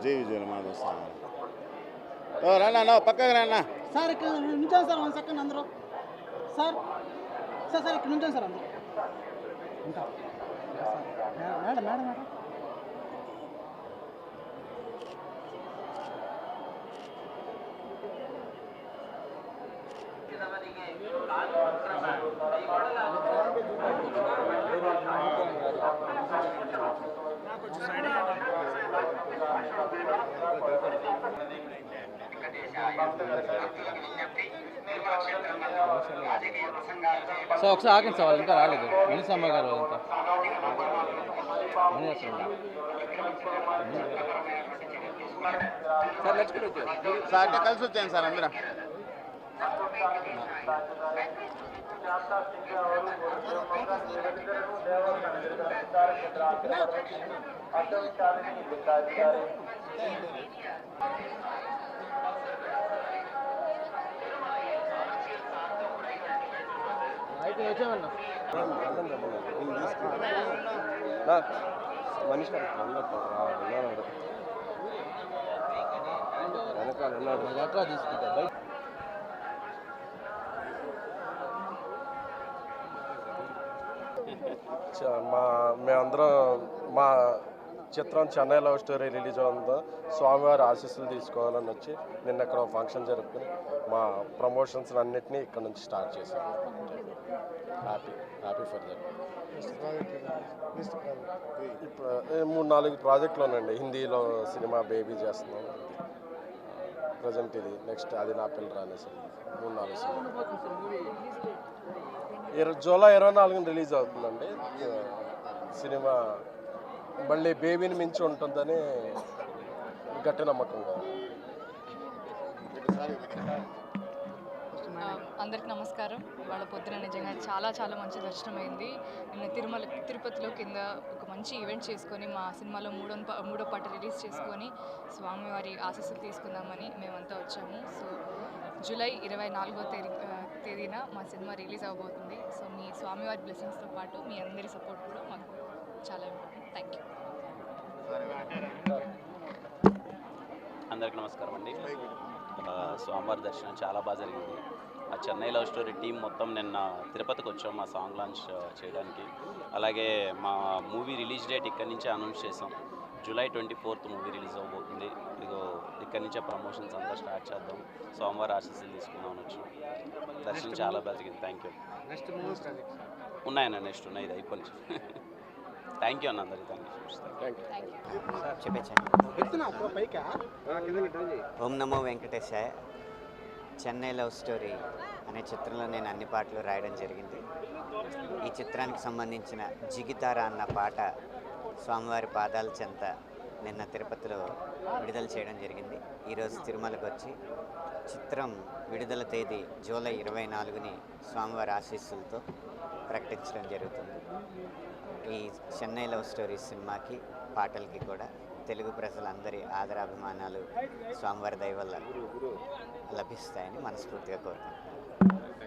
జై విజయమాధవ స్వామి. ఓ రానా పక్కకు రానా సార్. ఇక్కడ నుంచోండి సార్, 1 సెకండ్ అందరూ. సార్ సార్ సార్ ఇక్కడ నుంచోండి సార్ అందరూ. ఇంకా మేడం మేడం మేడం సార్ ఒకసారి ఆగండి సార్, ఇంకా రాలేదు మణిసమ్మ గారు అంతా సార్ నడుచుకుంటూ సార్ అంటే కలిసి వచ్చాను సార్ అందరం. వచ్చామన్నా మనిషి వెనకాల వెనక తీసుకుంటా బైక్. మేమందరం మా చిత్రం చెన్నై లవ్ స్టోరీ రిలీజ్ అవుతుందో స్వామివారి ఆశీస్సులు తీసుకోవాలని వచ్చి నిన్న ఇక్కడ ఫంక్షన్ జరుపుకుని మా ప్రమోషన్స్ అన్నిటినీ ఇక్కడ నుంచి స్టార్ట్ చేశాం. Happy for that. ఇప్పుడు 3-4 ప్రాజెక్టులు ఉన్నాయండి. హిందీలో సినిమా బేబీ చేస్తున్నాం, ప్రజెంట్ ఇది, నెక్స్ట్ అది నా పిల్ల రానేసి 3-4 సినిమా జూలై 24న రిలీజ్ అవుతుందండి సినిమా. మళ్ళీ బేబీని మించి ఉంటుందని గట్టి నమ్మకం. అందరికి నమస్కారం. ఇవాళ పొద్దున నిజంగా చాలా మంచి దర్శనం అయింది. నిన్న తిరుపతిలో కింద ఒక మంచి ఈవెంట్ చేసుకొని మా సినిమాలో మూడో పాట రిలీజ్ చేసుకొని స్వామివారి ఆశీస్సులు తీసుకుందామని మేమంతా వచ్చాము. సో జూలై 24వ తేదీన మా సినిమా రిలీజ్ అవ్వబోతుంది. సో మీ స్వామివారి బ్లెస్సింగ్స్తో పాటు మీ అందరి సపోర్ట్ కూడా మాకు చాలా ఇంపార్టెంట్. Thank you. అందరికీ నమస్కారం అండి. స్వామివారి దర్శనం చాలా బాగా జరిగింది. ఆ చెన్నై లవ్ స్టోరీ టీం మొత్తం నిన్న తిరుపతికి వచ్చాం మా సాంగ్ లాంచ్ చేయడానికి. అలాగే మా మూవీ రిలీజ్ డేట్ ఇక్కడి నుంచే అనౌన్స్ చేసాం. జూలై 24th మూవీ రిలీజ్ అవ్వబోతుంది. ఇదిగో ఇక్కడి నుంచే ప్రమోషన్స్ అంతా స్టార్ట్ చేద్దాం. సోమవారం ఆశీస్సులు తీసుకుందామని వచ్చాం. దర్శనం చాలా బాగా జరిగింది. Thank you. ఉన్నాయన్న నెక్స్ట్ ఉన్నాయి, ఇది అయిపోయి. థ్యాంక్ యూ అన్న అందరికీ. Thank you. Om Namo Venkatesaya. Chennai love story అనే చిత్రంలో నేను అన్ని పాటలు రాయడం జరిగింది. ఈ చిత్రానికి సంబంధించిన జిగితార అన్న పాట స్వామివారి పాదాల చెంత నిన్న తిరుపతిలో విడుదల చేయడం జరిగింది. ఈరోజు తిరుమలకు వచ్చి చిత్రం విడుదల తేదీ జూలై 24ని స్వామివారి ఆశీస్సులతో ప్రకటించడం జరుగుతుంది. ఈ చెన్నై లవ్ స్టోరీ సినిమాకి పాటలకి కూడా తెలుగు ప్రజలందరి ఆదరాభిమానాలు స్వామివారి దయ వల్ల లభిస్తాయని మనస్ఫూర్తిగా కోరుకుంటున్నాను.